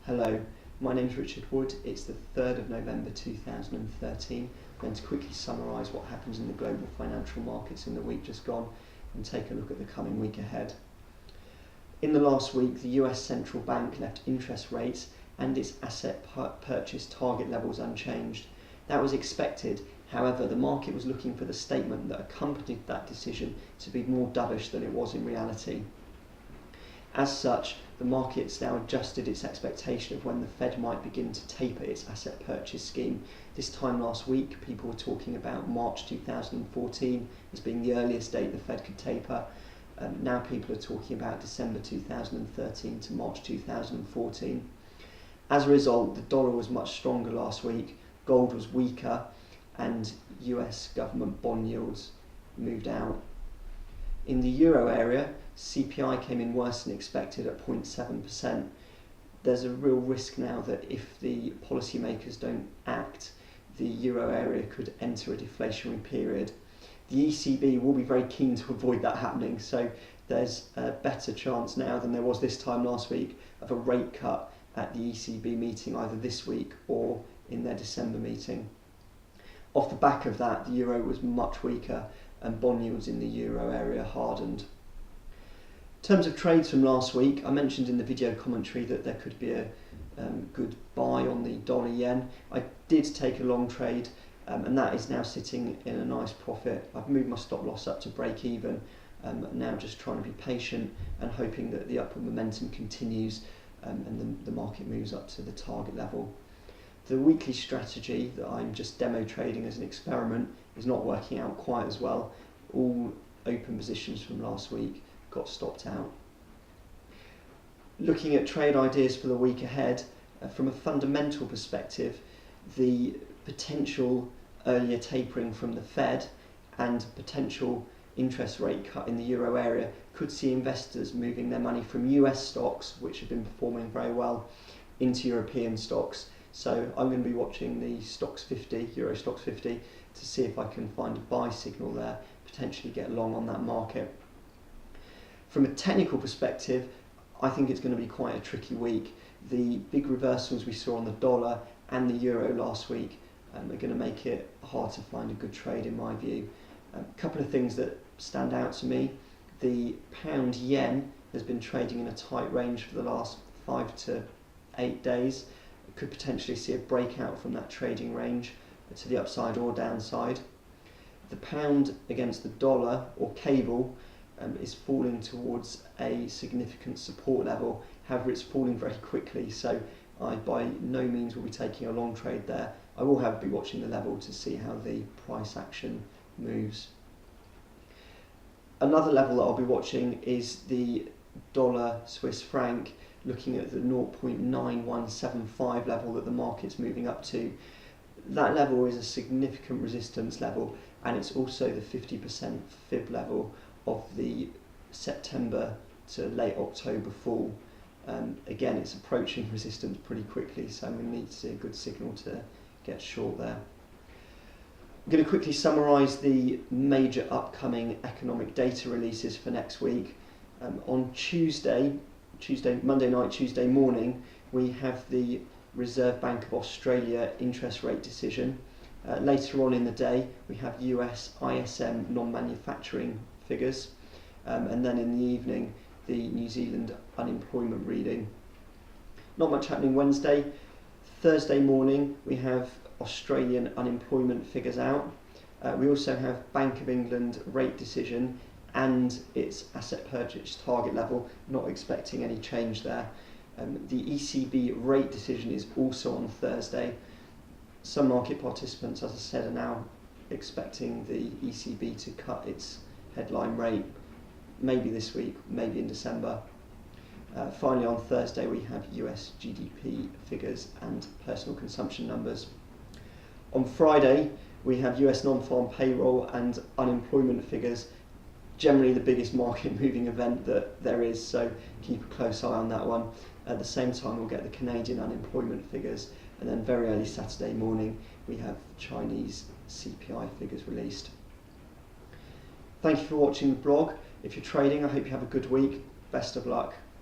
Hello, my name is Richard Wood. It's the 3rd of November 2013. I'm going to quickly summarise what happens in the global financial markets in the week just gone and take a look at the coming week ahead. In the last week, the US Central Bank left interest rates and its asset purchase target levels unchanged. That was expected. However, the market was looking for the statement that accompanied that decision to be more dovish than it was in reality. As such, the market's now adjusted its expectation of when the Fed might begin to taper its asset purchase scheme. This time last week, people were talking about March 2014 as being the earliest date the Fed could taper. Now people are talking about December 2013 to March 2014. As a result, the dollar was much stronger last week, gold was weaker, and US government bond yields moved out. In the euro area, CPI came in worse than expected at 0.7%. There's a real risk now that if the policymakers don't act, the euro area could enter a deflationary period. The ECB will be very keen to avoid that happening, so there's a better chance now than there was this time last week of a rate cut at the ECB meeting either this week or in their December meeting. Off the back of that, the euro was much weaker and bond yields in the euro area hardened. In terms of trades from last week, I mentioned in the video commentary that there could be a good buy on the dollar yen. I did take a long trade and that is now sitting in a nice profit. I've moved my stop loss up to break even, now just trying to be patient and hoping that the upward momentum continues and the market moves up to the target level. The weekly strategy that I'm just demo trading as an experiment is not working out quite as well. All open positions from last week got stopped out. Looking at trade ideas for the week ahead, from a fundamental perspective, the potential earlier tapering from the Fed and potential interest rate cut in the euro area could see investors moving their money from US stocks, which have been performing very well, into European stocks. So I'm going to be watching the Stoxx 50, Euro Stoxx 50, to see if I can find a buy signal there, potentially get long on that market. From a technical perspective, I think it's going to be quite a tricky week. The big reversals we saw on the dollar and the euro last week are going to make it hard to find a good trade in my view. A couple of things that stand out to me. The pound yen has been trading in a tight range for the last 5 to 8 days. Could potentially see a breakout from that trading range to the upside or downside. The pound against the dollar or cable is falling towards a significant support level. However, it's falling very quickly, so I by no means will be taking a long trade there. I will be watching the level to see how the price action moves. Another level that I'll be watching is the dollar Swiss franc, looking at the 0.9175 level that the market's moving up to. That level is a significant resistance level, and it's also the 50% fib level of the September to late October fall. Again, it's approaching resistance pretty quickly, so I'm going to need to see a good signal to get short there. I'm going to quickly summarise the major upcoming economic data releases for next week. On Monday night, Tuesday morning, we have the Reserve Bank of Australia interest rate decision. Later on in the day, we have US ISM non-manufacturing figures, and then in the evening, the New Zealand unemployment reading. Not much happening Wednesday. Thursday morning, we have Australian unemployment figures out. We also have Bank of England rate decision and its asset purchase target level, not expecting any change there. The ECB rate decision is also on Thursday. Some market participants, as I said, are now expecting the ECB to cut its headline rate, maybe this week, maybe in December. Finally, on Thursday, we have US GDP figures and personal consumption numbers. On Friday, we have US non-farm payroll and unemployment figures, generally the biggest market moving event that there is, so keep a close eye on that one. At the same time, we'll get the Canadian unemployment figures, and then very early Saturday morning we have Chinese CPI figures released. Thank you for watching the blog. If you're trading, I hope you have a good week. Best of luck.